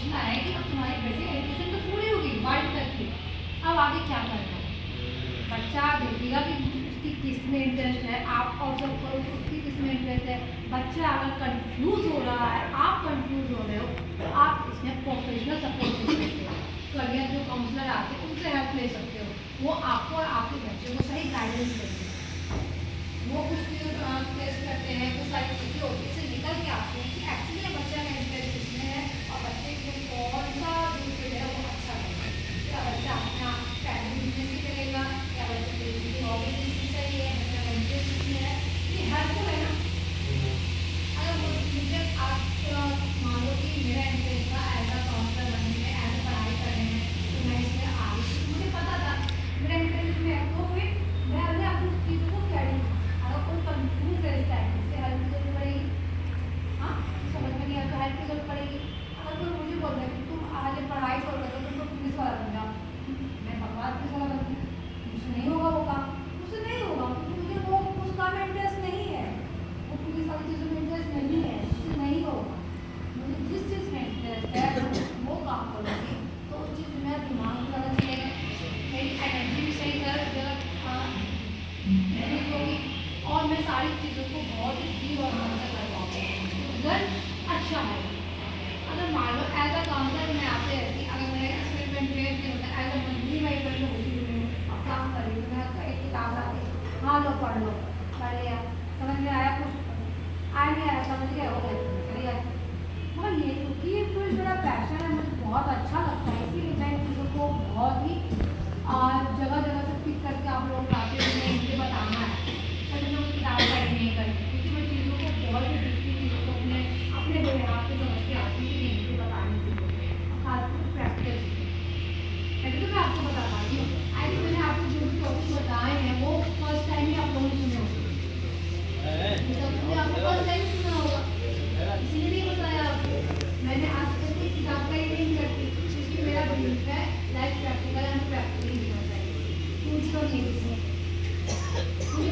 Question आया है कि अब तुम्हारी बेसिक एजुकेशन तो पूरी होगी 12 तक की, अब आगे क्या करना है। बच्चा देखेगा कि उसकी किस में इंटरेस्ट है, आप ऑब्जर्व करो कि उसकी किस में इंटरेस्ट है। बच्चा अगर कंफ्यूज हो रहा है, आप कंफ्यूज हो रहे हो, तो आप इसमें प्रोफेशनल सपोर्ट ले सकते हो। करियर जो काउंसलर आते हैं उनसे हेल्प ले सकते हो, वो आपको और आपके बच्चे को सही गाइडेंस देंगे। वो कुछ टेस्ट करते हैं, कुछ सारी चीज़ें होती है, इससे निकल के आते हैं कि एक्चुअली बच्चा का इंटरेस्ट इसमें है और बच्चे को कौन सा जो फील्ड है वो अच्छा लगेगा। क्या बच्चा अपना फैमिली बिजनेस ही करेगा, या बच्चे की हॉबी इसकी सही है, बच्चा का इंटरेस्ट इसमें है, ये हेल्पफुल है ना। अगर मुझे आप मान लो कि मेरा इंटरेस्ट था एज अ काउंसलर बनने में, एज अ पढ़ाई करने में, तो मैं इसमें आ गई, मुझे पता था मेरा इंटरेस्ट में है, तो फिर मैं अपने अपनी चीज़ों को कैरी, अगर कोई कंफ्यूज है इस टाइम से हेल्प की जरूरत पड़ेगी। हाँ, समझ में नहीं आया तो हेल्प की जरूरत पड़ेगी। अगर कोई मुझे बोल रहा है कि तुम आज पढ़ाई छोड़ कर तुमको पुलिस वाला बन जाओ, मैं बकवास पुलिस वाला बनती, मुझसे नहीं होगा वो काम, मुझसे नहीं होगा क्योंकि मुझे वो उस काम में इंटरेस्ट नहीं है, वो पुलिस वाली चीज़ों में इंटरेस्ट नहीं है, उससे नहीं होगा। मुझे जिस चीज़ में इंटरेस्ट है वो काम करूँगी, तो उस चीज़ में मेरा दिमाग भी ज़्यादा चलेगा, मेरी एनर्जी भी सही जगह होगी, और मैं सारी चीज़ों को बहुत ही ठीक और मन से कर पाऊँगी, रिजल्ट अच्छा है। अगर मान लो एज अ काउंसलर मैं आते रहती, अगर मेरा इसमें इंटरेस्ट नहीं होता, एज अ मंथली मैं कर होती हूँ और काम कर रही हूँ, मैं एक किताब लाती, हाँ लो पढ़ लिया, समझ में आया, कुछ आया नहीं आया, समझ गया, हो गया, चलिए। मगर ये क्योंकि ये फील्ड मेरा पैशन है, मुझे बहुत अच्छा लगता है, इसीलिए मैं इन चीज़ों को बहुत ही जगह जगह से पिक करके आप लोग आते हैं, मुझे इनके बताना है, पर मैं किताब पढ़ी नहीं करती, क्योंकि मैं चीज़ों को बहुत ही डिफरेंट चीज़ों को अपने अपने व्यवहार से समझ के आती हूँ कि नहीं मुझे बतानी चाहिए, खासकर प्रैक्टिस। ऐसे तो मैं आपको बता पाती हूँ, आई थिंक मैंने आपको जो भी टॉपिक बताए हैं वो फर्स्ट टाइम ही आप लोगों ने सुने होंगे, तो आपको फर्स्ट टाइम सुना होगा, इसीलिए नहीं बताया आपको। मैंने आज तक कोई किताब का ही नहीं करती, क्योंकि मेरा बिलीफ है लाइफ प्रैक्टिकल एंड प्रैक्टिकली होना चाहिए, पूछ लो नहीं इसमें मुझे